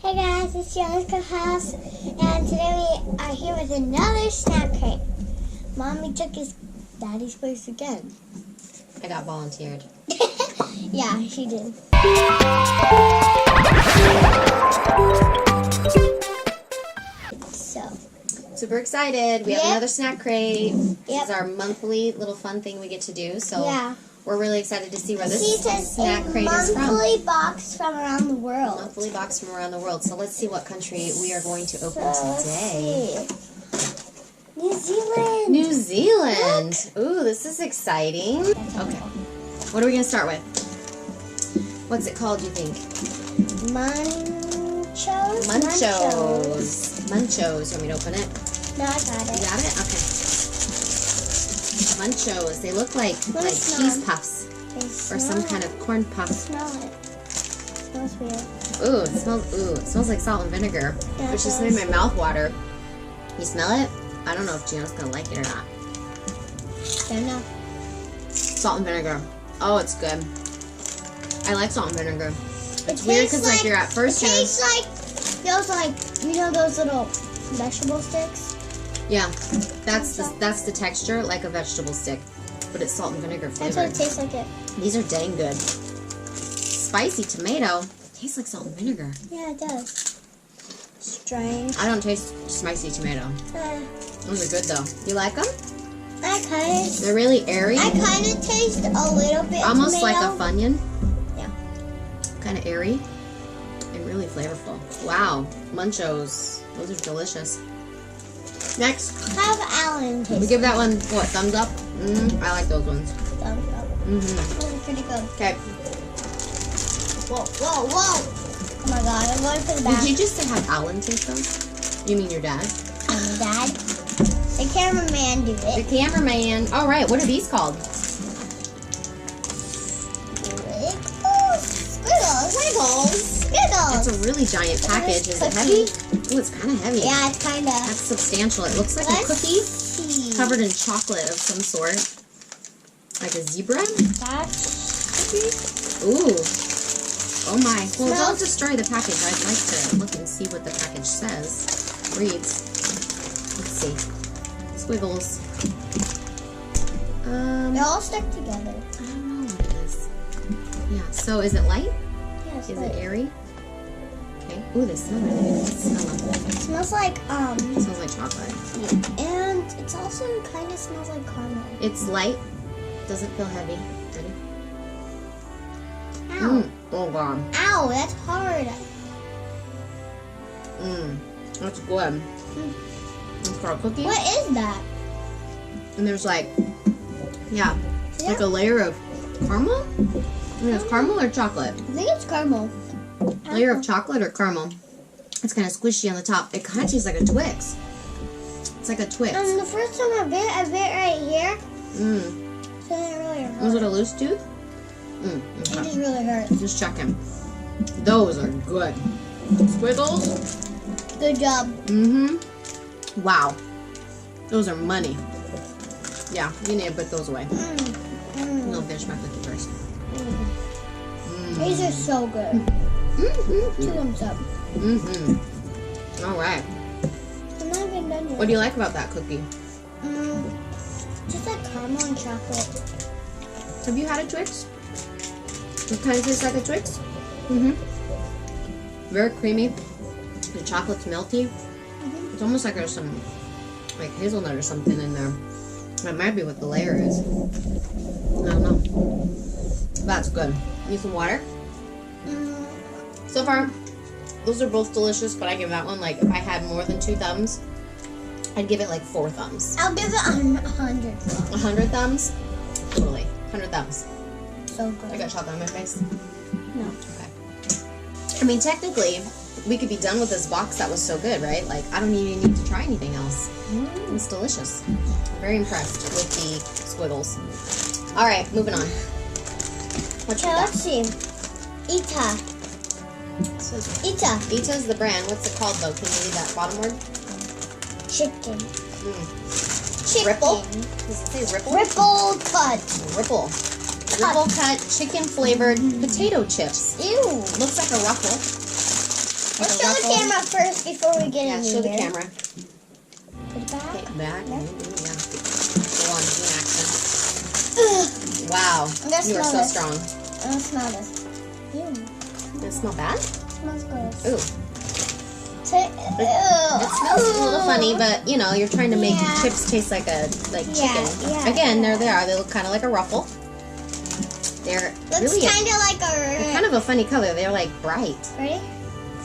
Hey guys, it's Gianna's house, and today we are here with another snack crate. Mommy took Daddy's place again. I got volunteered. Yeah, she did. So, super excited. We have another snack crate. This is our monthly little fun thing we get to do. So yeah. We're really excited to see where this snack crate is from. Monthly box from around the world. Monthly box from around the world. So let's see what country we are going to open today. New Zealand. New Zealand. Ooh, this is exciting. Okay. What are we going to start with? What's it called, do you think? Munchos. Munchos. You want me to open it? No, I got it. You got it? Okay. Munchos. They look like cheese puffs or some kind of corn puff. Smell it. It smells weird. Ooh, it smells like salt and vinegar, Yeah, which just made my mouth water. You smell it? I don't know if Gianna's gonna like it or not. Don't know. Salt and vinegar. Oh, it's good. I like salt and vinegar. It's weird because like you're at first. It tastes like those little vegetable sticks. Yeah, that's the texture, like a vegetable stick, but it's salt and vinegar flavored. That's what it tastes like it. These are dang good. Spicy tomato. Tastes like salt and vinegar. Yeah, it does. Strange. I don't taste spicy tomato. Those are good though. You like them? They're really airy. I kind of taste a little bit almost tomato. like a Funyun. Yeah. Kind of airy and really flavorful. Wow, Munchos. Those are delicious. Next. Have Alan taste. We give that one, what, thumbs up? I like those ones. Thumbs up. Mm-hmm. Those are pretty good. Okay. Whoa. Oh my god, I'm going for the back. Did you just say have Alan taste those? You mean your dad? My dad. The cameraman do it. The cameraman. All right, what are these called? Squiggles. It's a really giant package. Is it heavy? Oh, it's kind of heavy. Yeah, it's kind of. That's substantial. It looks like a cookie covered in chocolate of some sort. Like a zebra? That's cookie. Ooh. Oh my. Well, don't destroy the package. I'd like to look and see what the package says. Reads. Let's see. Squiggles. They all stick together. I don't know what it is. Yeah. So is it light? Yeah, Is it airy? Okay. Ooh, they smell really good. Let's smell them. It smells like It smells like chocolate. and it's also kind of smells like caramel. It's light. Doesn't feel heavy. Ready? Ow. Oh god. Ow, that's hard. That's good. It's for a cookie. What is that? And there's like a layer of caramel. I mean, it's caramel or chocolate? I think it's caramel. Layer of chocolate or caramel. It's kind of squishy on the top. It kind of tastes like a Twix. It's like a Twix. And the first time I bit right here. So it really hurt. Was it a loose tooth? It just really hurt. Just checking. Those are good. Squiggles. Good job. Wow. Those are money. Yeah, you need to put those away. I'll finish my cookie first. These are so good. 2 thumbs up. All right. I'm not even done yet. What do you like about that cookie? Just like caramel and chocolate. Have you had a Twix? It kind of tastes like a Twix. Very creamy. The chocolate's melty. It's almost like there's some like hazelnut or something in there. That might be what the layer is. I don't know. That's good. Need some water? So far, those are both delicious, but I give that one, like, if I had more than 2 thumbs, I'd give it like 4 thumbs. I'll give it 100 thumbs. 100 thumbs? Totally. 100 thumbs. So good. I got chocolate on my face. No. Okay. I mean, technically, we could be done with this box that was so good, right? Like, I don't even need to try anything else. It's delicious. I'm very impressed with the squiggles. All right, moving on. Okay, let's see. Ita. Ita's the brand. What's it called, though? Can you read that bottom word? Chicken. Ripple? Does it say ripple? Ripple cut. Ripple. Ripple cut chicken flavored potato chips. Ew. Looks like a ruffle. Let's show the camera first before we get in here. show the camera. Put it back. Okay, back. Yeah. Yeah. Go on, in action. Wow. You are so strong. I'm gonna smell this. Does it smell bad? It smells gross. Ooh. It smells a little funny, but you know, you're trying to make chips taste like chicken. Yeah, Again, there they are. They look kind of like a ruffle. They're looks really kind of like they're kind of a funny color. They're like bright. Ready?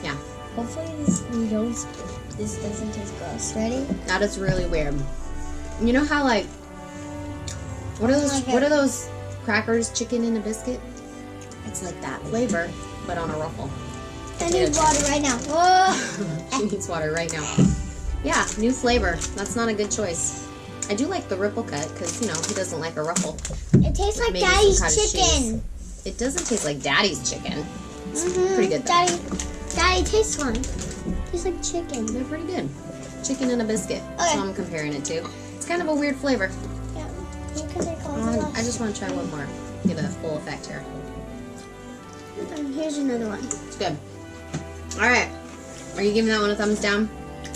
Yeah. Hopefully this doesn't taste gross. Ready? That is really weird. You know how like what are those? What are those crackers? Chicken in a biscuit? It's like that flavor, but on a ruffle. I need water right now. Whoa. She needs water right now. Yeah, new flavor. That's not a good choice. I do like the ripple cut because, you know, who doesn't like a ruffle? It tastes like Maybe Daddy's some chicken. It doesn't taste like Daddy's chicken. It's pretty good though. Daddy tastes one. Tastes like chicken. They're pretty good. Chicken and a biscuit. That's what I'm comparing it to. It's kind of a weird flavor. Yeah. You can take all the I just want to try one more. Get a full effect here. And here's another one. It's good. Alright. Are you giving that one a thumbs down?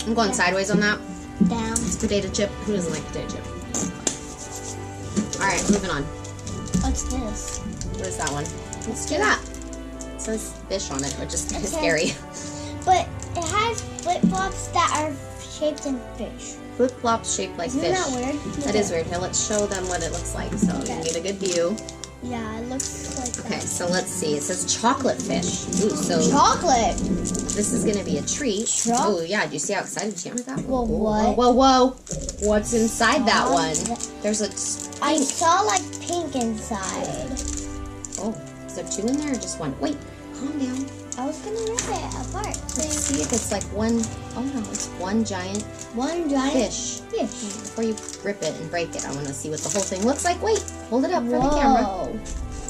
I'm going sideways on that. Down. It's potato chip. Who doesn't like potato chip? Alright, moving on. What's this? What is that one? Let's do that. It says fish on it, which is kind of scary. But it has flip-flops that are shaped in fish. Flip-flops shaped like Isn't fish. that weird? That is weird. Here, let's show them what it looks like so you can get a good view. Yeah, it looks like Okay, that. so let's see. It says chocolate fish. Ooh, so Chocolate! this is going to be a treat. Oh, yeah. Do you see how excited Gianna got? Well, Whoa, what? whoa, whoa. What's inside that one? There's a... I saw like pink inside. Oh, is there two in there or just one? Wait, calm down. I was gonna rip it apart. Let's see if it's like one... Oh, no, it's one giant fish. Before you rip it and break it, I want to see what the whole thing looks like. Wait, hold it up for the camera.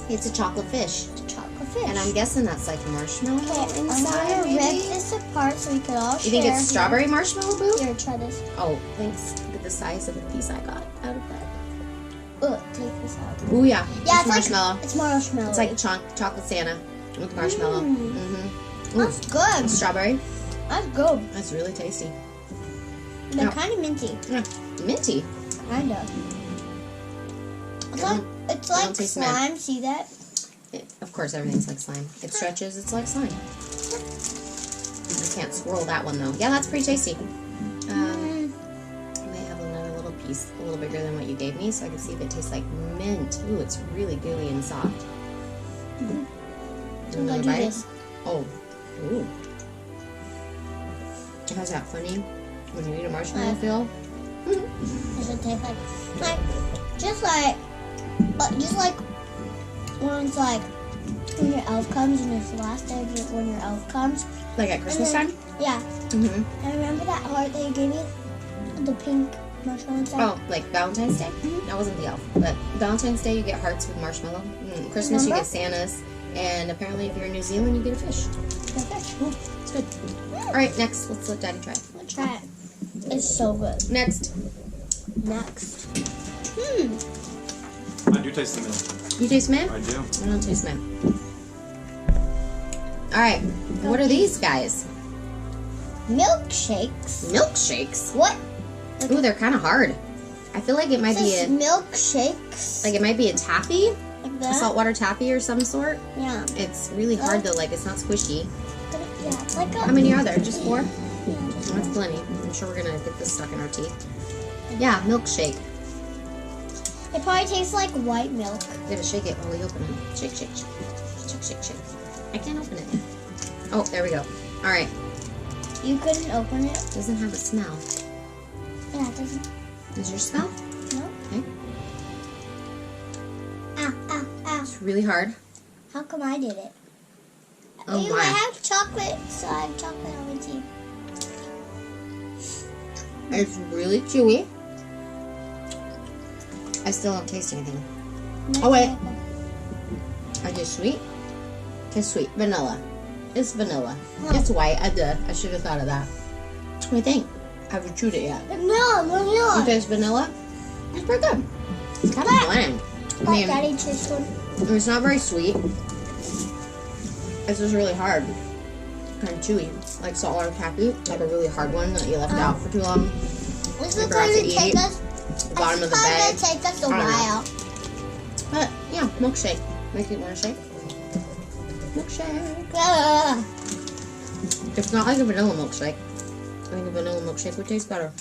It's a chocolate fish. It's a chocolate fish. And I'm guessing that's like marshmallow Okay, inside, I'm gonna maybe? rip this apart so we could all share. You think it's strawberry marshmallow, boo? Here, try this. Oh, thanks. Look at the size of the piece I got out of that. Ugh, take this out. Ooh, yeah. Yeah, it's marshmallow. It's marshmallow. It's like chocolate Santa with marshmallow. That's good. And strawberry. That's good. That's really tasty. They're No. kind of minty. Yeah. Minty. Kind of. It's like taste slime. mint. See that? Of course, everything's like slime. It stretches. It's like slime. You can't swirl that one though. Yeah, that's pretty tasty. I may have another little piece, a little bigger than what you gave me, so I can see if it tastes like mint. Ooh, it's really gooey and soft. I'm gonna do this. Oh, ooh. It has that funny when you eat a marshmallow feel. Does it taste like just like when it's like when your elf comes and it's the last day of when your elf comes. Like at Christmas time? Yeah. Mm-hmm. And remember that heart that you gave me? The pink marshmallow inside? Oh, like Valentine's Day? That wasn't the elf. But Valentine's Day, you get hearts with marshmallow. Christmas, you get Santas. And apparently, if you're in New Zealand, you get a fish. It's good. All right, next. Let's let Daddy try it. Let's try it. It's so good. Next. I do taste the mint. You taste mint? I do. I don't taste mint. All right. What are these guys? Milkshakes. Milkshakes? What? Ooh, they're kind of hard. I feel like it might be a... milkshakes. Like it might be a taffy? Like A that? saltwater taffy or some sort? Yeah. It's really hard though, like it's not squishy. Yeah, it's like a... How many are there? Just 4? Yeah, Oh, that's plenty. I'm sure we're gonna get this stuck in our teeth. Yeah, milkshake. It probably tastes like white milk. You gotta shake it while we open it. Shake, shake, shake. Shake, shake, shake. I can't open it. Oh, there we go. Alright. You couldn't open it? Doesn't have a smell. Yeah, it doesn't. Does your smell? No. Okay. Ow. It's really hard. How come I did it? Oh Ew, my. I have chocolate, so I have chocolate on my teeth. It's really chewy. I still don't taste anything. Oh, wait. Are they sweet? It's sweet. Vanilla. It's vanilla. It's white. I should have thought of that. What do you think? Have you chewed it yet? Vanilla. You taste vanilla? It's pretty good. It's kind of bland. I mean, Daddy tastes one. it's not very sweet. It's just really hard. Kind of chewy. like saltwater taffy, like a really hard one that you left out for too long. This You is forgot going to to eat. take us. The bottom of the It's bag. going to take us a I don't know. while. But yeah, milkshake. Make you want a shake? Milkshake. Ugh. It's not like a vanilla milkshake. I think a vanilla milkshake would taste better.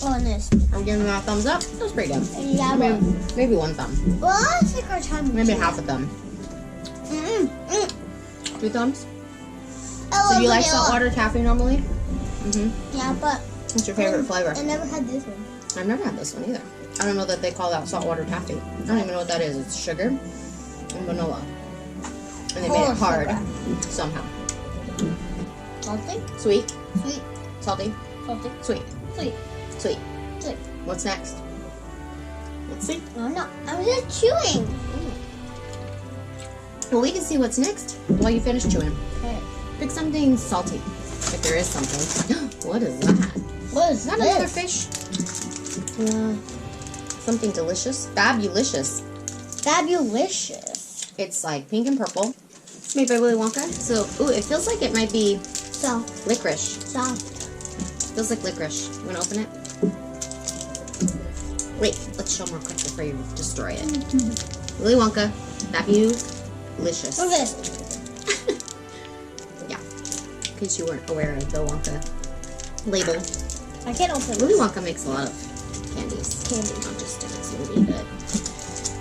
Honest. I'm giving that a thumbs up. That was pretty good. Yeah, but Maybe one thumb. well, let's take our time. Maybe half a thumb. Mm-mm. 2 thumbs. I So love you like vanilla. saltwater taffy normally? Mm-hmm. Yeah, but What's your favorite flavor? I never had this one. I've never had this one either. I don't know that they call that saltwater taffy. I don't even know what that is. It's sugar and vanilla. And they made it hard somehow. Salty, Sweet, sweet, salty, salty, sweet, sweet, sweet. sweet. What's next? Let's see. Oh no, I'm just chewing. Well, we can see what's next while you finish chewing. Okay. Pick something salty, if there is something. What is that? What Is that another fish? Something delicious. Fabulicious. Fabulicious. It's like pink and purple. It's made by Willy Wonka. So, ooh, it feels like it might be Soft, licorice. soft. Feels like licorice. You want to open it? Wait, let's show more quick before you destroy it. Willy Wonka. Fabulicious. What's this? Yeah. In case you weren't aware of the Wonka label. I can't open Willy this. Wonka makes a lot of candies. Not just in this movie, but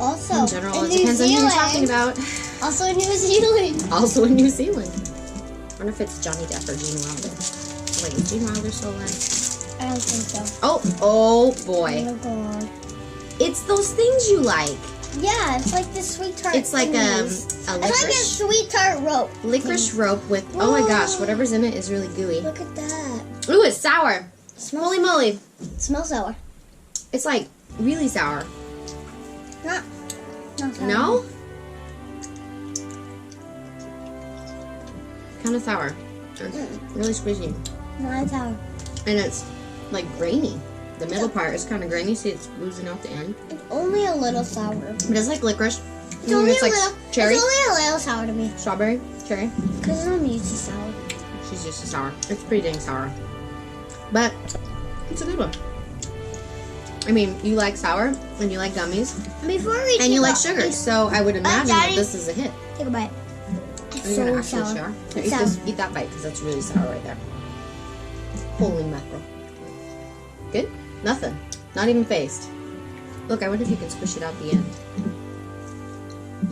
Also, in general, it New depends on who you're Zealand. talking about. Also in New Zealand. Also in New Zealand. I wonder if it's Johnny Depp or Gene Wilder. Wait, is Gene Wilder still alive? I don't think so. Oh boy. Oh god. It's those things you like. Yeah, it's like the sweet tart. It's like a It's like a licorice, sweet tart rope. licorice rope with, oh my gosh, whatever's in it is really gooey. Look at that. Ooh, it's sour. Smells Holy moly. Smells sour. It's like really sour. Not sour. No? Kind of sour. It's really squishy. Not sour. And it's like grainy. The middle part is kind of grainy, see it's oozing out the end. It's only a little sour. But it's like licorice. It's only It's a like little. cherry, It's only a little sour to me. strawberry, cherry. Because I'm used to sour. She's used to sour. It's pretty dang sour. But it's a good one. I mean, you like sour and you like gummies Before we and you take like off- sugar, so I would imagine that Daddy. this is a hit. Take a bite. It's Are you gonna so actually sour. share? Here, It's eat that bite because that's really sour right there. Holy mackerel. Good? Nothing. Not even phased. Look, I wonder if you can squish it out the end.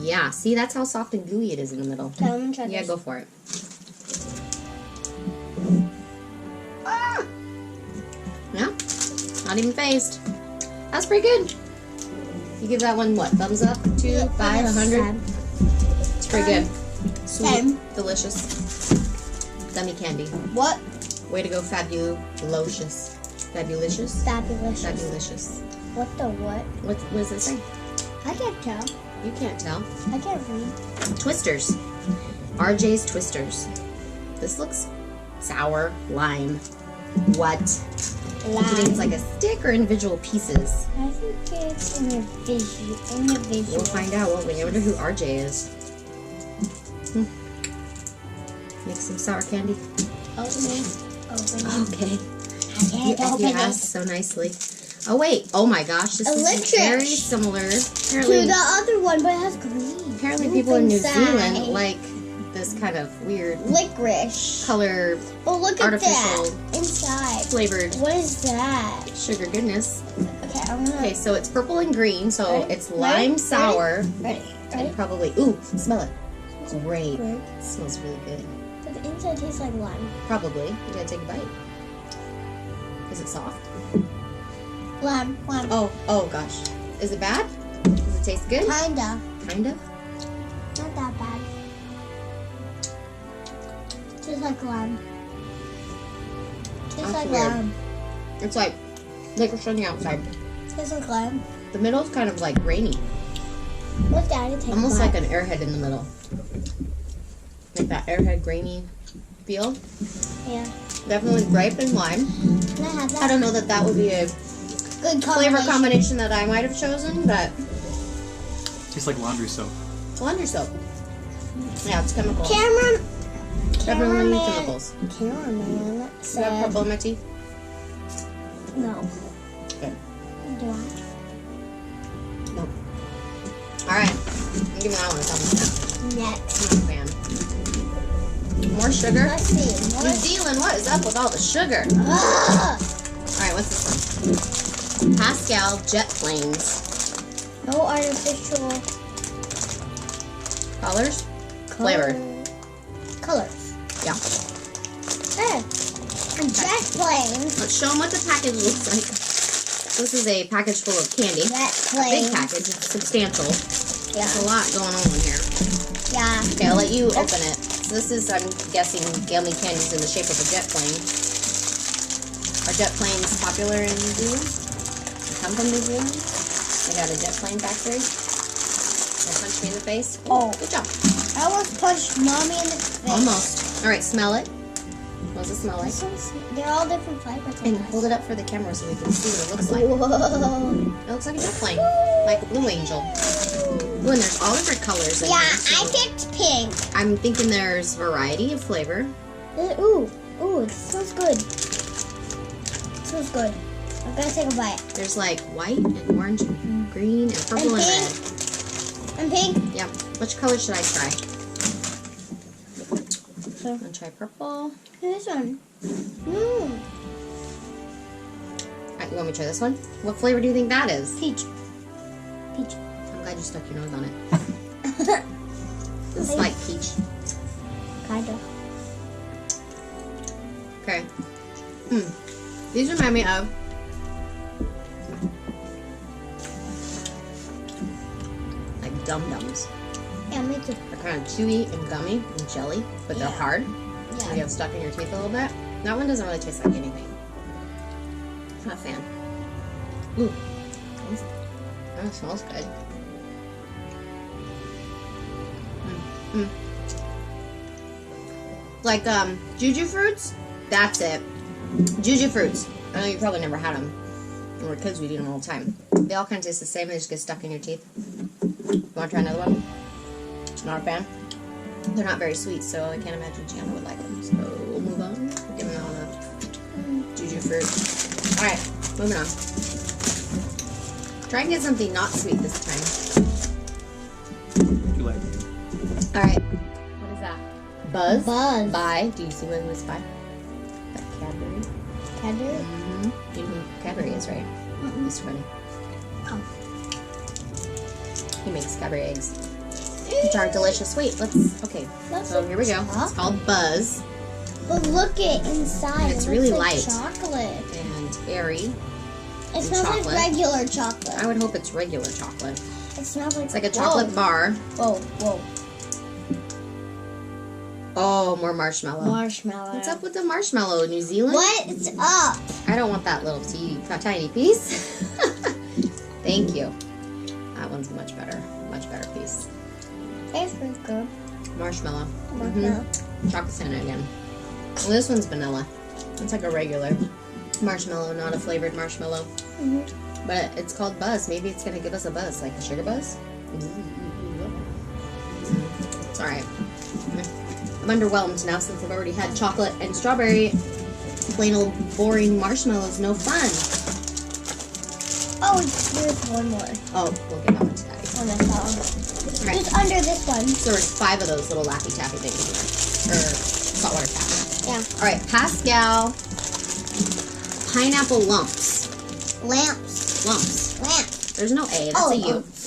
Yeah, see, that's how soft and gooey it is in the middle. Okay, I'm gonna try Yeah, this. go for it. Ah! Yeah, not even phased. That's pretty good. You give that one what? Thumbs up? 2, 5, 100? It's pretty good. Sweet, 10. delicious. Gummy candy. What? Way to go, fabulocious. Fabulicious? Fabulous. Fabulicious. What the what? What does it say? I can't tell. You can't tell. I can't read. Twisters. RJ's Twisters. This looks sour. Lime. What? Do you think it's like a stick or individual pieces? I think it's individual. We'll find out, won't we? I wonder who RJ is. Make some sour candy. Open. Okay. I can't open You it. asked so nicely. Oh wait! Oh my gosh! This is Licorice. very similar. To Apparently, the other one, but it has green. apparently people in New inside. Zealand like this kind of weird Licorice. color Oh, look at artificial that. Inside. flavored What is that? sugar goodness. Okay, I'm gonna. Okay, so it's purple and green, so Ready? it's lime Ready? sour Ready? and probably smell it. It's great. Ready? It smells really good. But the inside tastes like lime. Probably. You gotta take a bite. Is it soft? Lime. Oh gosh. Is it bad? Does it taste good? Kinda. Kind of. Not that bad. Tastes like lime. Tastes That's like weird. lime. It's like licorice on the outside. Tastes like lime. The middle's kind of like grainy. Let Daddy take Almost a like bite. an airhead in the middle. Like that airhead grainy feel. Yeah. Definitely grape and lime. Can I have that? I don't know that would be a Good flavor combination that I might have chosen, but Tastes like laundry soap. laundry soap. Yeah, it's chemical. Cameron, Definitely chemicals. Cameraman Do you said have purple in my teeth? no. Okay. Do I? No. Alright. Give me that one. Next. I'm a fan. More sugar? Let's see. New Zealand, what is up with all the sugar? Ugh. Alright, what's this one? Pascal Jet Planes. No artificial Colors? Flavored. Colors. Yeah. Hey. And jet planes. Let's show them what the package looks like. This is a package full of candy. Jet A big planes. package. It's substantial. Yeah. There's a lot going on here. Yeah. Okay, I'll let you open it. So this is, I'm guessing, gummy candies in the shape of a jet plane. Are jet planes popular in New Zealand? They come from New Zealand? They got a jet plane factory? They punched me in the face? Oh. Good job. I almost punched Mommy in the face. Almost. Alright, smell it. What does it smell like? They're all different flavors. And hold it up for the camera so we can see what it looks like. Whoa. It looks like a jet plane. Like a Blue Angel. Ooh, and there's all different colors in Yeah, here, too. I picked pink. I'm thinking there's variety of flavor. Ooh, it smells good. It smells good. I'm gonna take a bite. There's like white and orange and green and purple and red. And pink. Yeah. Which color should I try? So, I'm gonna try purple. this one. Alright, you want me to try this one? What flavor do you think that is? Peach. Peach. I'm glad you stuck your nose on it. This is like peach. Kinda. Okay. These remind me of like Dum-Dums. Yeah, me too. They're kind of chewy and gummy and jelly, but they're hard. So you Yeah. have stuck in your teeth a little bit. That one doesn't really taste like anything. Not a fan. Ooh. That smells good. Like Juju Fruits? That's it. Juju Fruits. I know you probably never had them. When we were kids, we'd eat them all the time. They all kind of taste the same. They just get stuck in your teeth. You want to try another one? Not a fan? They're not very sweet, so I can't imagine Gianna would like them. So we'll move on. Give them all the Juju Fruit. Alright, moving on. Try and get something not sweet this time. Too late. Alright. What is that? Buzz? Buzz. By. Do you see what it was by? That Cadbury. Cadbury? Mm-hmm. You know who Cadbury is, right? He's 20. Oh. He makes Cadbury eggs. Which are delicious. Wait, okay. So here we go. It's called Buzz. But look at inside. It's It really looks like light. chocolate. And airy. It smells chocolate. like regular chocolate. I would hope it's regular chocolate. It smells like... It's like a chocolate bar. Whoa. Oh, more marshmallow. Marshmallow. What's up with the marshmallow, New Zealand? What's up? I don't want that little tiny piece. Thank you. That one's much better piece. Tastes pretty good. Marshmallow. Marshmallow. Chocolate Santa again. Well, this one's vanilla. It's like a regular marshmallow, not a flavored marshmallow. But it's called Buzz. Maybe it's gonna give us a buzz, like a sugar buzz. It's alright. I'm underwhelmed now since I've already had chocolate and strawberry. Plain old boring marshmallows, no fun. Oh, there's one more. Oh, we'll give that one to Daddy. Oh, that's that one. Right. Just under this one. So there's 5 of those little Laffy Taffy things here. Or saltwater taffy. Yeah. Alright, Pascal pineapple lumps. Lamps. Lumps. There's no A, that's a U. It's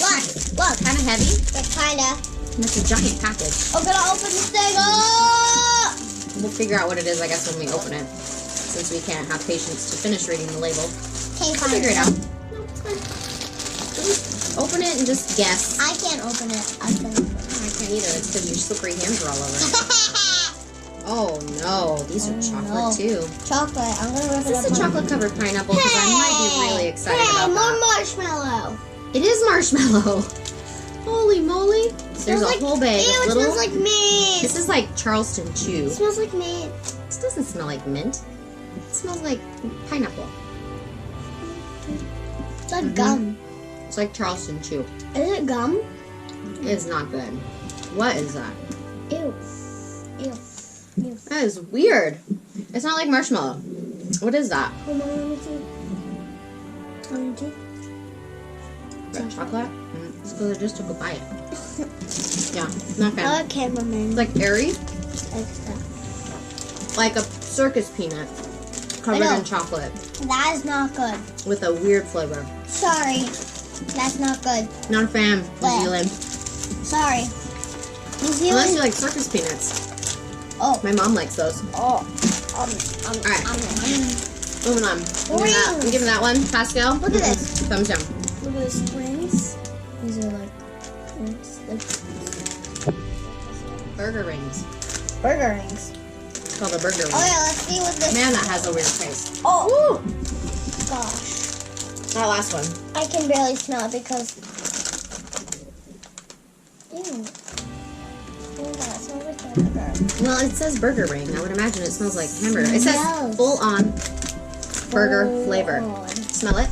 kind of heavy. That's kinda. And it's a giant package. I'm gonna open this thing up! We'll figure out what it is, I guess, when we open it. Since we can't have patience to finish reading the label. Can't We'll figure it out. No, it's fine. Just open it and just guess. I can't open it. I can't open it. I can't either. It's because your slippery hands are all over it. Oh no, these are chocolate too. Chocolate. I'm gonna rip Is it up. this a chocolate covered pineapple? Because I might be really excited about more that. marshmallow. It is marshmallow. Holy moly. There's a whole bag Ew, of it little... smells like mint. This is like Charleston Chew. It smells like mint. This doesn't smell like mint. It smells like pineapple. It's like gum. It's like Charleston Chew. Is it gum? It is not good. What is that? Ew. Ew. That is weird. It's not like marshmallow. What is that? Hold on, let me see. Let me see. Red chocolate? It's because I just took a bite. Yeah, not I bad. like cameraman. It's like airy, Like that. like a circus peanut covered know. in chocolate That is not good. with a weird flavor. Sorry. That's not good. Not a fan, New Bleh. Zealand. Sorry. New Unless you Zealand. like circus peanuts. Oh. My mom likes those. Oh. Alright. Moving on. Rings. I'm giving that one. Pascal. Look at this. Thumbs down. Look at these rings. These are like rings. Burger rings. Burger rings. It's called a burger ring. Oh yeah, let's see what this. Man, that has a weird taste. Oh Woo! gosh. That last one. I can barely smell it because. Ew. Oh, that smells like hamburger. Well, it says burger ring. I would imagine it smells like hamburger. It says Smells. full on burger Full flavor. on. Smell it.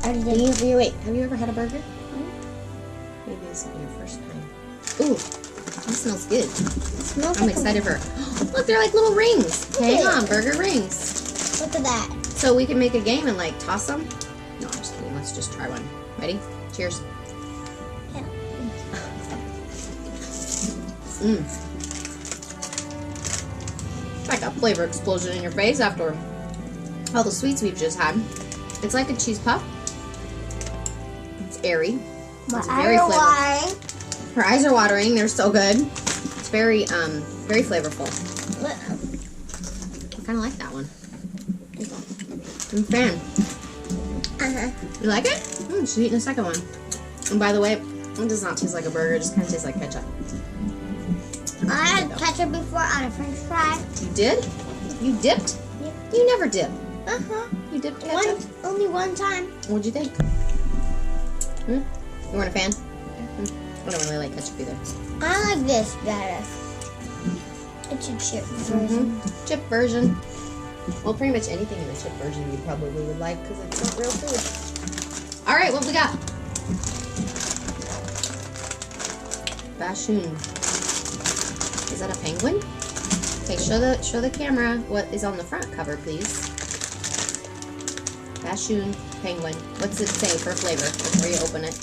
I already did. Wait, have you ever had a burger? Maybe this will be your first time. Ooh, that smells good. It smells I'm like excited for it. Look, they're like little rings. Look Hang at on, it. burger rings. Look at that. So we can make a game and like toss them? No, I'm just kidding. Let's just try one. Ready? Cheers. Yeah. Mmm. Like a flavor explosion in your face after all the sweets we've just had. It's like a cheese puff. It's airy. My It's very eyes are flavorful. watering. Her eyes are watering. They're so good. It's very, very flavorful. I kind of like that one. I'm a fan. You like it? She's eating the second one. And by the way, it does not taste like a burger. It just kind of tastes like ketchup. I had ketchup before on a French fry. You did? You dipped? Yep. You never dip. You dipped ketchup? Only one time. What'd you think? You weren't a fan? I don't really like ketchup either. I like this better. It's a chip version. Chip version. Well, pretty much anything in the chip version you probably would like because it's not real food. All right, what we got? Bashoon. Is that a penguin? Okay, show the camera what is on the front cover, please. Bashoon penguin. What's it say for flavor before you open it?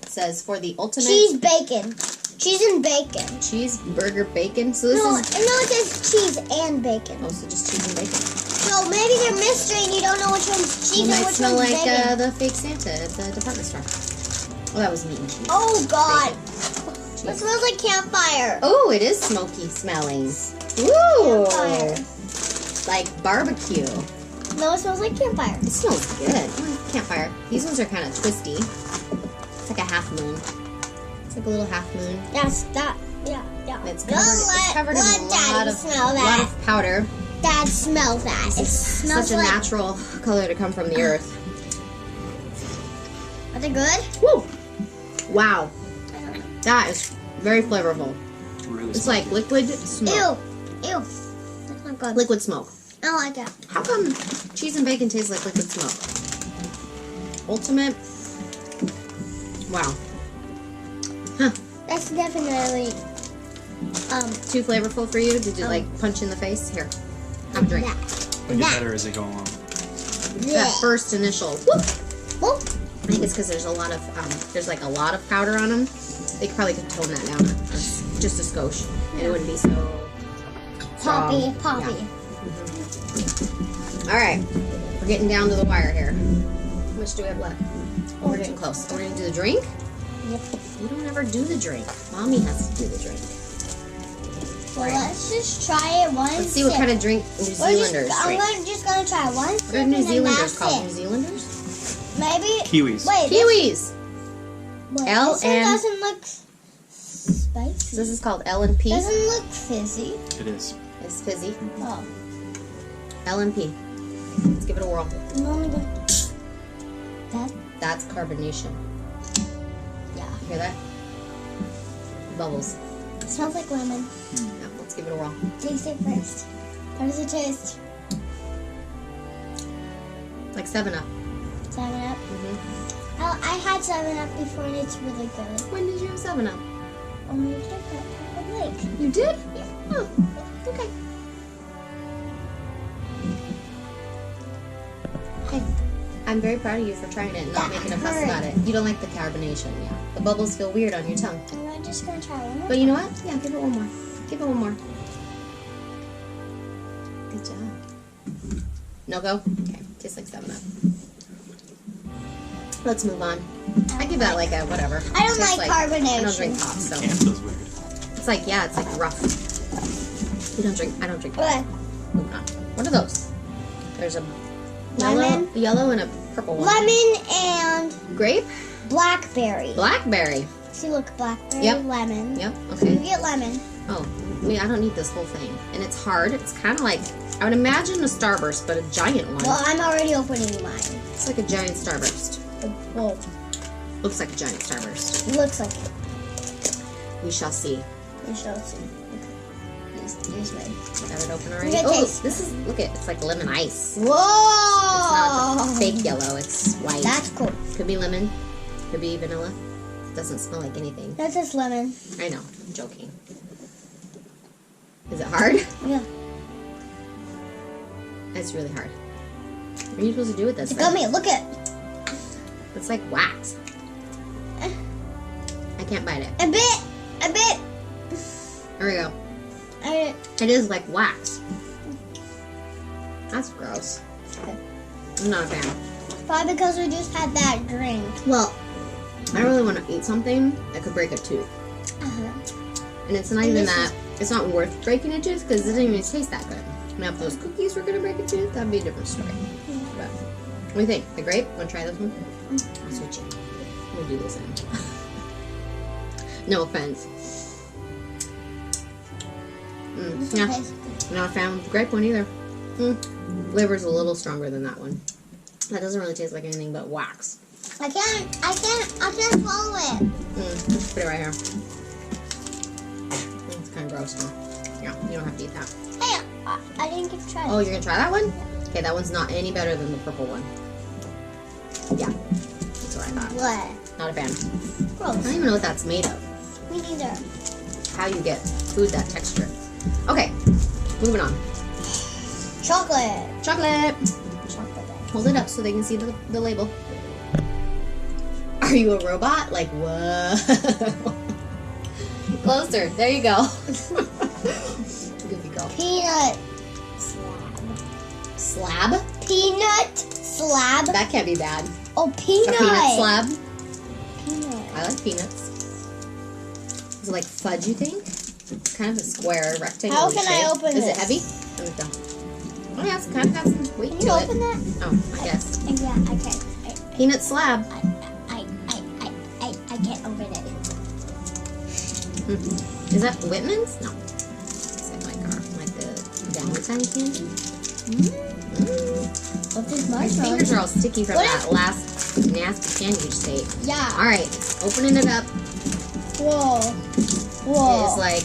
It says for the ultimate Cheese bacon. Cheese and bacon. cheeseburger bacon. So this No, is it says cheese and bacon. oh, so just cheese and bacon. So maybe they're mystery and you don't know which one's cheese It and might which smell one's like bacon. the fake Santa at the department store. Oh, that was meat and cheese. Oh God. Bacon. It smells like campfire. Oh, it is smoky smelling. Ooh, Campfire. like barbecue. No, it smells like campfire. It smells good. Campfire. These ones are kind of twisty. It's like a half moon. It's like a little half moon. Yes, that. Yeah. It's covered in a Daddy lot of smell that. powder. Dad, smell that. It smells Such a like. natural color to come from the earth. Are they good? Woo! Wow, that is very flavorful. Really It's smoky. like liquid smoke. Ew. That's not good. Liquid smoke. I don't like that. How come cheese and bacon taste like liquid smoke? Ultimate. Wow. Huh. That's definitely Too flavorful for you? Did you like punch in the face? Here, have a drink. They get better as they go along. That first initial. Whoop. Whoop. I think it's because there's a lot of there's like a lot of powder on them. They probably could tone that down just a skosh, and it wouldn't be so strong. Poppy. Yeah. All right, we're getting down to the wire here. How much do we have left? Oh, we're getting close. We're gonna do the drink. Yep. You don't ever do the drink. Mommy has to do the drink. Well, let's just try it once. Let's see what kind of drink New Zealanders drink. I'm just gonna try one. What are New Zealanders called? New Zealanders? Maybe. Kiwis. Wait. Kiwis. Wait, L this one and- doesn't look spicy. This is called L&P. Doesn't look fizzy. It is. It's fizzy. Oh. L&P. Let's give it a whirl. I'm only gonna. That. That's carbonation. Yeah. You hear that? Bubbles. It smells like lemon. Yeah, let's give it a whirl. Taste it first. How does it taste? Like 7-Up. 7-Up. Mm-hmm. Oh, I had 7-Up before and it's really good. When did you have 7-Up? Oh, we did that at the lake. You did? Yeah. Oh, okay. Hey, I'm very proud of you for trying it and not That making a fuss hurt. about it. You don't like the carbonation, yeah. The bubbles feel weird on your tongue. I'm just gonna try one more. But you know what? Yeah, give it one more. Give it one more. Good job. No go? Okay, tastes like 7-Up. Let's move on. I give that like a whatever. I don't Tastes like I don't carbonation. drink pop, so Camp feels weird. it's like it's like rough. You don't drink. I don't drink pop. What? Moving on. What are those? There's a Lemon? yellow and a purple one. Lemon and Grape? blackberry. Blackberry. See, look, blackberry, Yep. lemon. Yep. You Okay. get lemon. Oh, I don't need this whole thing. And it's hard. It's kind of like, I would imagine a Starburst, but a giant one. Well, I'm already opening mine. It's like a giant Starburst. Whoa. Looks like a giant Starburst. It looks like it. We shall see. We shall see. Okay. Here's mine. Got it open already? Okay, Oh, taste. this is, look it's like lemon ice. Whoa! It's not the fake yellow, it's white. That's cool. Could be lemon. Could be vanilla. It doesn't smell like anything. That's just lemon. I know. I'm joking. Is it hard? Yeah. It's really hard. What are you supposed to do with this? It's a gummy. Look at It's like wax. I can't bite it. a bit. A bit. There we go. I, It is like wax. That's gross. Okay. I'm not a fan. probably because we just had that drink. Well, I really want to eat something that could break a tooth. And it's not And even this that, it's not worth breaking a tooth because it doesn't even taste that good. Now, if those cookies were going to break a tooth, that'd be a different story. But, what do you think? The grape? Want to try this one? I'll switch it. I'm going to do this in. No offense. Yeah, not a fan of the grape one either. Flavor's a little stronger than that one. That doesn't really taste like anything but wax. I can't swallow it. Just put it right here. It's kind of gross, huh? Yeah, you don't have to eat that. Hey, I didn't get to try it. Oh, you're gonna try that one? Okay, that one's not any better than the purple one. Yeah, that's what I thought. What? Not a fan. I Gross. don't even know what that's made of. Me neither. How you get food that texture. Okay, moving on. Chocolate. Chocolate. Chocolate. Hold it up so they can see the label. Are you a robot? Like, whoa. Closer. There you go. Goofy girl. Peanut Slab? Peanut slab. That can't be bad. Oh, peanut. A peanut slab? Peanut. I like peanuts. Is it like fudge, you think? It's kind of a square, rectangular How can I shape. open Is this? it heavy? Let me go. Oh yeah, it's kind of got some weight Can to you it. open that? Oh, I guess. Yeah, I can. Peanut slab. I can't open it. Is that Whitman's? No. Is it like the Valentine candy? What's this My marshmallow? fingers are all sticky from What that last nasty candy you just ate. Yeah. Alright, opening it up. Whoa. It is like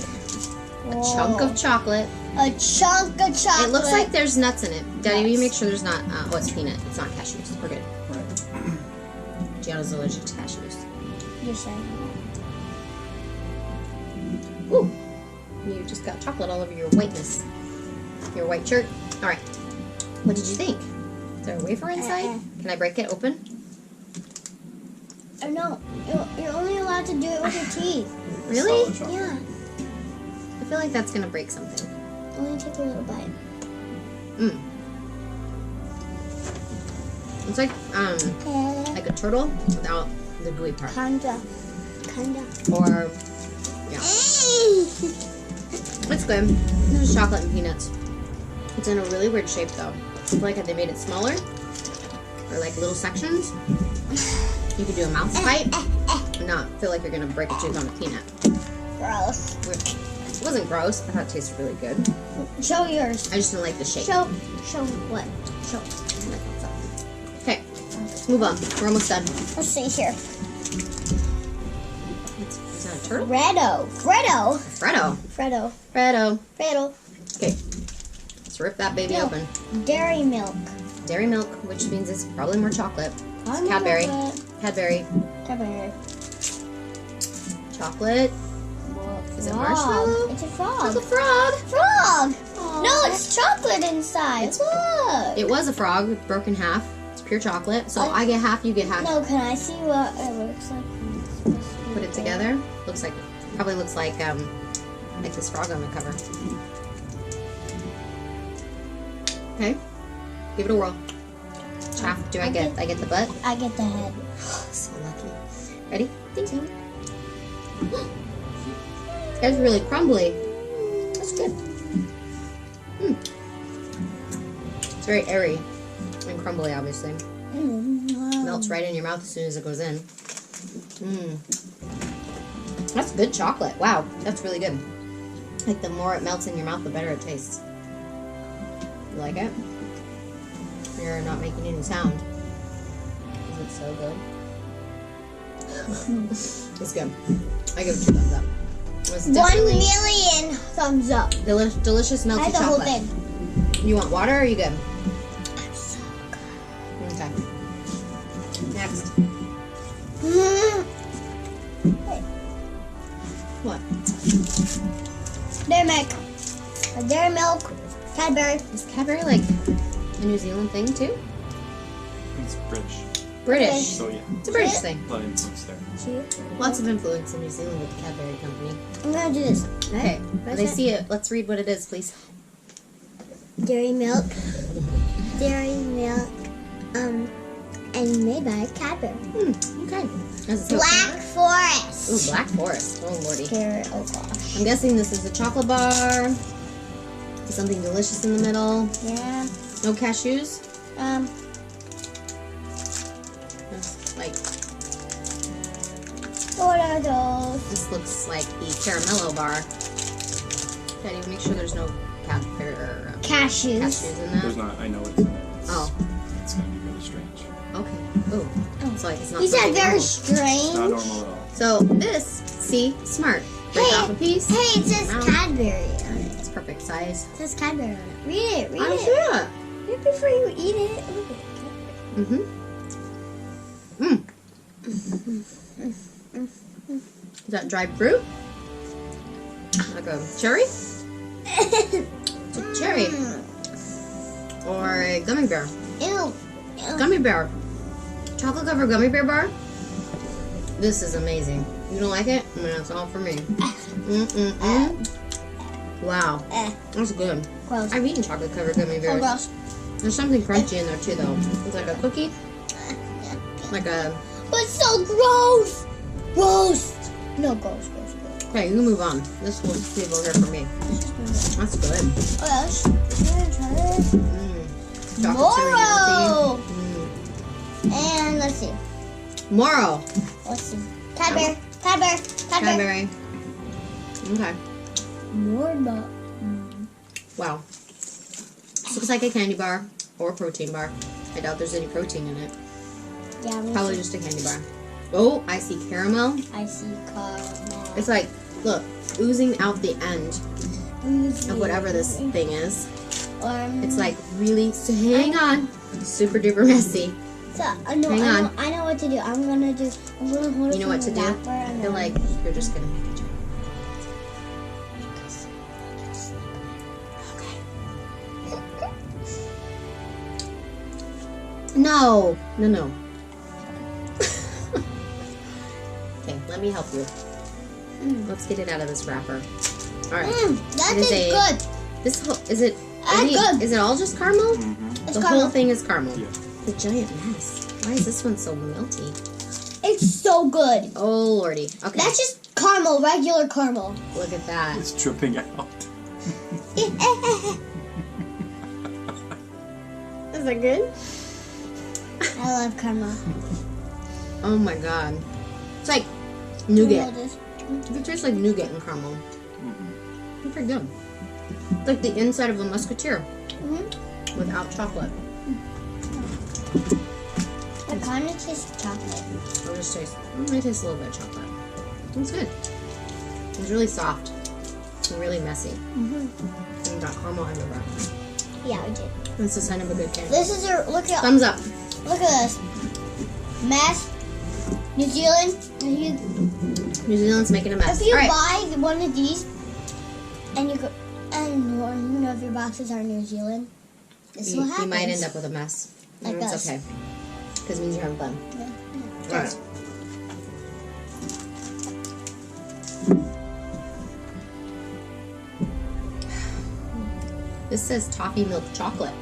a chunk of chocolate. A chunk of chocolate. It looks like there's nuts in it. Daddy, you make sure there's not, oh, it's peanut. It's not cashews. We're good. Gianna's allergic to cashews. You're saying. Ooh, you just got chocolate all over your whiteness. Your white shirt. Alright. What did you think? Is there a wafer inside? Can I break it open? Oh, no. You're only allowed to do it with your teeth. Really? Solid chocolate. Yeah. I feel like that's gonna break something. Only take a little bite. It's like a turtle without the gooey part. Kinda. Or, yeah. It's good. This is chocolate and peanuts. It's in a really weird shape though. I feel like if they made it smaller, or like little sections, you could do a mouse bite and not feel like you're gonna break a tooth on a peanut. Gross. Weird. It wasn't gross. I thought it tasted really good. Show yours. I just didn't like the shape. Show what? Show. Okay, let's move on. We're almost done. Let's see here. Is that a turtle? Freddo. Freddo. Okay, let's rip that baby open. Dairy milk. Dairy milk, which means it's probably more chocolate. It's Cadbury. Cadbury. Cadbury. Chocolate. Is it Frog. marshmallow? It's a frog. It's a frog. Frog. Aw. No, it's chocolate inside. Look. It was a frog, broken in half. It's pure chocolate. So I get half, you get half. No, can I see what it looks like? Put it together. Probably looks like this frog on the cover. Okay, give it a whirl. Chaff. Do I get the butt? I get the head. So lucky. Ready? Ding ding. It's really crumbly. That's good. It's very airy and crumbly, obviously. Melts right in your mouth as soon as it goes in. That's good chocolate. Wow, that's really good. Like the more it melts in your mouth, the better it tastes. You like it? You're not making any sound. Is it so good? It's good. I give it 2 thumbs up. It's 1 million thumbs up. delicious melty That's the whole chocolate. thing. You want water or are you good? I'm so good. Okay. Next. What? Dairy milk. Cadbury. Is Cadbury like a New Zealand thing too? It's British. British. So yeah, It's a British thing. a lot of influence there. Lots of influence in New Zealand with the Cadbury company. I'm gonna do this. Okay. What's They that? see it. Let's read what it is, please. Dairy milk. Dairy milk. And made by Cadbury. Okay. This is Black Forest. Ooh, Black Forest. Oh lordy. Carrot. Oh gosh. I'm guessing this is a chocolate bar. Something delicious in the middle. Yeah. No cashews. It's like What are those? this looks like the caramello bar. Daddy, make sure there's no Cashews. cashews in There's that. not. I know what's in it. Oh, It's gonna be really strange. okay. Ooh, it's like it's not. He said something very normal. It's not strange. normal at all. So this, see, smart. Break Hey, off a piece. Hey, it says Wow. Cadbury on it. It's perfect size. It says Cadbury on it. Read it. Read I it. see it. Read it before you eat it. Look at Is that dried fruit? Like a cherry? It's a cherry. Or a gummy bear. Ew. Gummy bear. Chocolate covered gummy bear bar. This is amazing. You don't like it? I mean, it's all for me. Wow. That's good. Gross. I've eaten chocolate covered gummy Oh, bears. gross. There's something crunchy in there too, though. It's like a cookie. Like a. But it's so gross. Gross. No, gross. Okay, you can move on. This will leave over here for me. That's good. Oh, yes. Chocolate Mauro. cherry And let's see. Mauro. Let's see. Cadbury. Cadbury. Okay. Mauro. Wow. This looks like a candy bar or a protein bar. I doubt there's any protein in it. Yeah, Probably just a candy bar. Oh, I see caramel. I see caramel. It's like, look, oozing out the end of whatever this thing is. It's like really, so hang on, super duper messy. So, no, Hang on. I know what to do. I'm gonna hold it. You know what to from do? the back I feel like you're just gonna make a joke. No. Okay, let me help you. Let's get it out of this wrapper. All right. That It is is a- good. This whole, is it? Good. Is it all just caramel? It's The caramel. whole thing is caramel. Yeah. The giant mess. Why is this one so melty? It's so good. Oh lordy. Okay. That's just caramel, regular caramel. Look at that. It's dripping out. Is that good? I love caramel. Oh my god. It's like nougat. It tastes like nougat and caramel. It's pretty good. It's like the inside of a musketeer without chocolate. It kind of tastes chocolate. I'll just taste. It might taste a little bit of chocolate. It's good. It's really soft and really messy. And got caramel everywhere. Yeah, we did. That's a sign of a good candy. This is look at Thumbs up. this. Mashed New Zealand. New Zealand's making a mess. If you All right. buy one of these, and you go, and one of your boxes are New Zealand, this is what happens. You might end up with a mess. Like it's us. okay. Because it means you're having fun. Yeah. All right. This says toffee milk chocolate.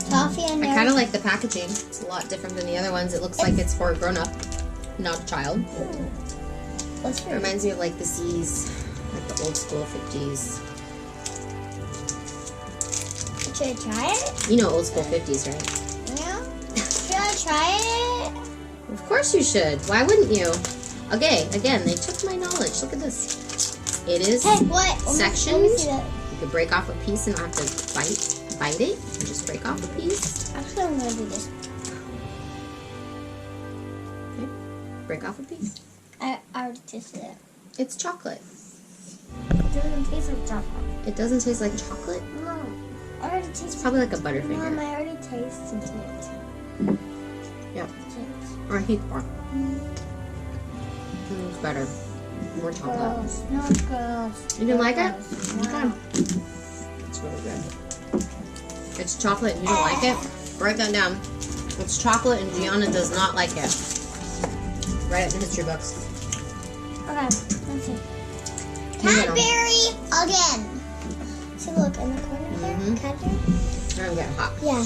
Toffee and I kind of like the packaging. It's a lot different than the other ones. It looks like it's for a grown-up, not a child. What's It reminds me of like the C's, like the old school 50s. Should I try it? You know old school 50s, right? Yeah. Should I try it? Of course you should. Why wouldn't you? Okay, again, they took my knowledge. Look at this. It is Hey, what? sectioned. Let me see that. You could break off a piece and not have to bite it. You just break off a piece. Actually, I'm gonna do this. Okay. Break off a piece. I already tasted it. It's chocolate. It doesn't taste like chocolate. It doesn't taste like chocolate. No. I already tasted It's probably like a Mom, Butterfinger. I already tasted it. Yeah. Or a heat bar. It's better. More chocolate. Gross. No, it's gross. You didn't like it? Gross. Okay. No. It's really good. It's chocolate and you don't like it? Write that down. It's chocolate and Gianna does not like it. Write it in the history books. Okay, let's see. You know. Cadbury again. See, look in the corner there. Mhm. Cadbury. I'm getting hot. Yeah.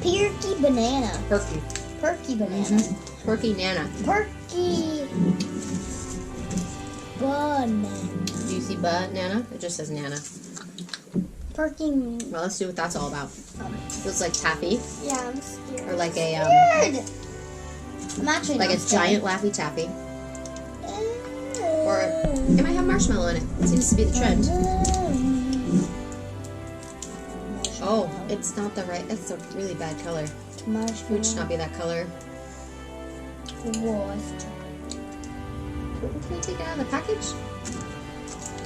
Perky banana. Perky. Perky banana. Mhm. Perky Nana. Perky banana. Do you see Nana? It just says Nana. Perky. Well, let's see what that's all about. Looks like taffy. Yeah, I'm scared. Or like a Scared. I'm actually like not a scared. giant Laffy Taffy. Or it might have marshmallow in it. It seems to be the trend. Oh, it's not the right. It's a really bad color. Marshmallow. It should not be that color. Whoa, it's chocolate. Can we take it out of the package?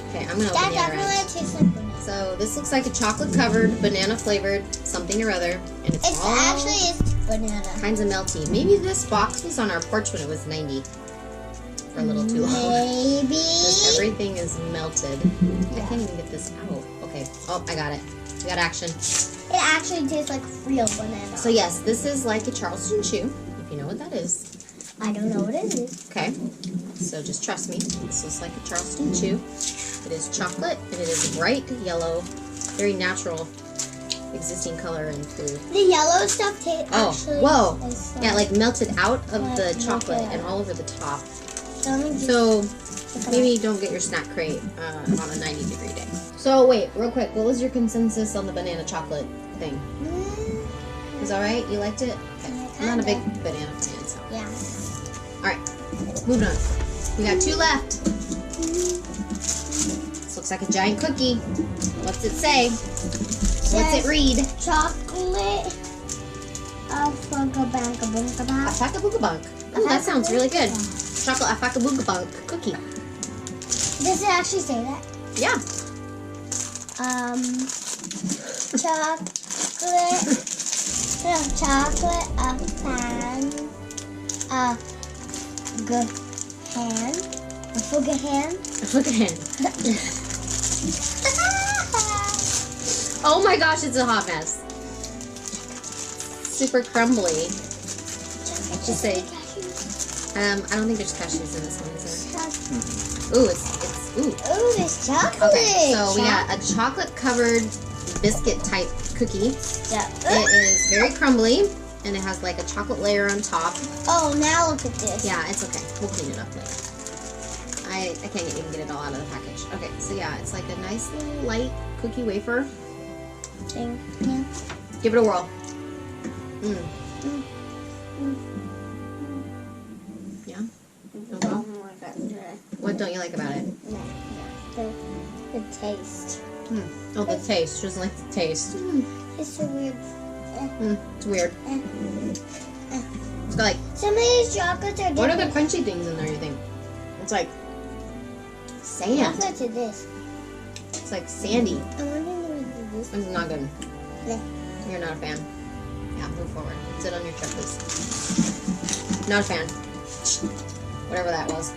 Okay, I'm gonna open That the other definitely end. tastes like banana. So this looks like a chocolate covered, banana flavored something or other, and it's all It's banana. kinds of melty. Maybe this box was on our porch when it was 90 for a little too long. Maybe. Because everything is melted. I Yeah. can't even get this out. Okay. Oh, I got it. We got action. It actually tastes like real banana. So yes, this is like a Charleston chew, if you know what that is. I don't know what it is. Okay. So just trust me. This is like a Charleston chew. It is chocolate and it is bright yellow, very natural, existing color in food. The yellow stuff tastes Oh, actually. whoa. is Yeah, like melted out of the Like chocolate that. and all over the top. So let me just So look at maybe don't get your snack crate on a 90-degree day. So wait, real quick, what was your consensus on the banana chocolate thing? it. Was all right? You liked it? Okay. I'm not a big banana fan, so. Yeah. All right, moving on. We got 2 left. This looks like a giant cookie. What's it say? What's it read? Chocolate. Afaka-banka-bunka-ba. Afaka-booga-bunk. Oh, that sounds really good. Chocolate afaka-booga-bunk cookie. Does it actually say that? Yeah. Chocolate, a fan, a good hand, a good hand. Look at him. Oh my gosh, it's a hot mess. Super crumbly. Just say, I don't think there's cashews in this one, is there? Ooh, ooh. Ooh, there's chocolate. Okay, so we got a chocolate covered biscuit type cookie. It is very crumbly and it has like a chocolate layer on top. Oh, now look at this. Yeah, it's okay. We'll clean it up later. I can't even get it all out of the package. Okay, so yeah, it's like a nice little light cookie wafer. Thing. Yeah. Give it a whirl. Yeah? Okay. What don't you like about it? The taste. Oh, the taste. She doesn't like the taste. It's so weird. It's weird. It's got like, Some of these chocolates are different. what are the crunchy things in there, you think? It's like sand. What's to this? It's like sandy. I wonder what this This is not good. Yeah. You're not a fan. Yeah, move forward. Sit on your chair, please. Not a fan. Whatever that was.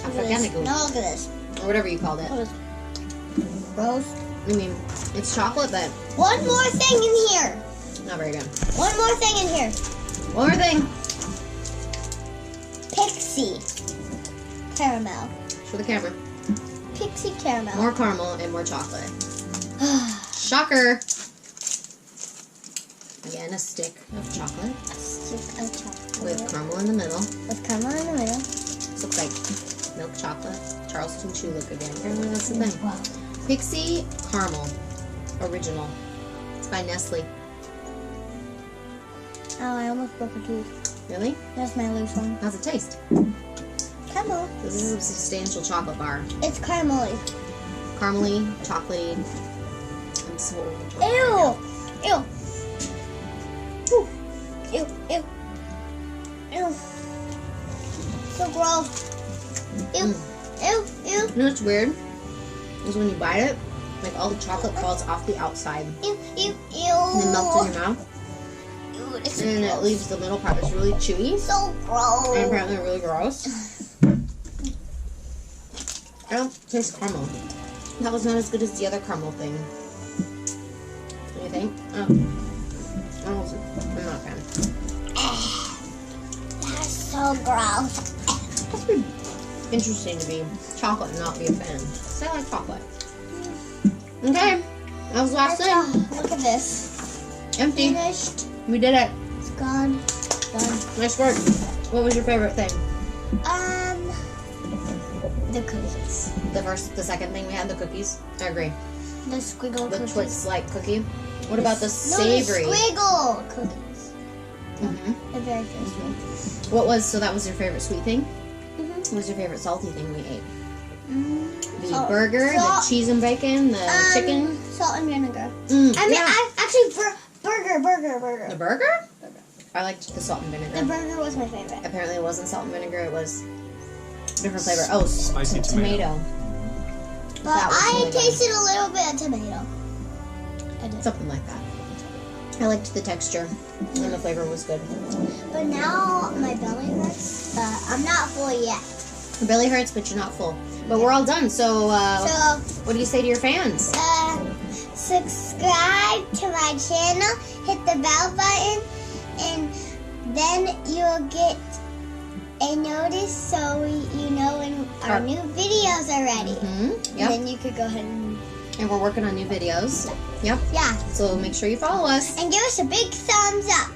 Africanico. No, look at this. Or whatever you called it. What is it? Rose. I mean, it's chocolate, but One more thing in here. not very good. One more thing in here. One more thing. Pixie caramel. Show the camera. Pixie caramel. More caramel and more chocolate. Shocker. Again, a stick of chocolate A stick of chocolate. with caramel in the middle. With caramel in the middle. This looks like milk chocolate. Charleston Chew look again. Apparently that's the thing. Wow. Pixie Caramel. Original. It's by Nestle. Oh, I almost broke a tooth. Really? That's my loose one. How's it taste? Caramel. This is a substantial chocolate bar. It's caramelly. Caramely, chocolatey. I'm so old. Ew! Ew! Ew! Ew! Ew! Ew! So gross. Ew! Ew! Ew! You know what's weird? Is when you bite it, like all the chocolate falls off the outside Ew! Ew! Ew! and then melts in your mouth. Ew! It's And then it gross. leaves the middle part. It's really chewy So gross. and apparently really gross. I don't taste caramel. That was not as good as the other caramel thing. What do you think? Oh. I'm not a fan. That's so gross. It must be interesting to be chocolate and not be a fan. Because I like chocolate. Okay. That was the last thing. Look at this. Empty. Finished. We did it. It's gone. Done. Nice work. What was your favorite thing? The cookies. The second thing we had, the cookies. I agree. The squiggle The cookies. Twix like cookie. What about the No, savory? the squiggle cookies. Mm-hmm. The very first one. What was, so that was your favorite sweet thing? Mm-hmm. What was your favorite salty thing we ate? The Salt- burger, salt- the cheese and bacon, the chicken. Salt and vinegar. Mm, I mean, yeah. I actually burger. The burger? I liked the salt and vinegar. The burger was my favorite. Apparently it wasn't salt and vinegar, it was different flavor. Oh, Spicy tomato. But That was I really good. tasted a little bit of tomato. I did. Something like that. I liked the texture and the flavor was good. But now my belly hurts. But I'm not full yet. The belly hurts, but you're not full. But we're all done, so So, what do you say to your fans? subscribe to my channel, hit the bell button, and then you'll get a notice so you know when our new videos are ready. Mm-hmm. And Yep. then you could go ahead and, And we're working on new videos. Yep. yeah, So make sure you follow us. and give us a big thumbs up.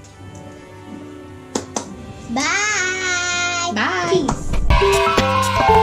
Bye. Bye. Peace.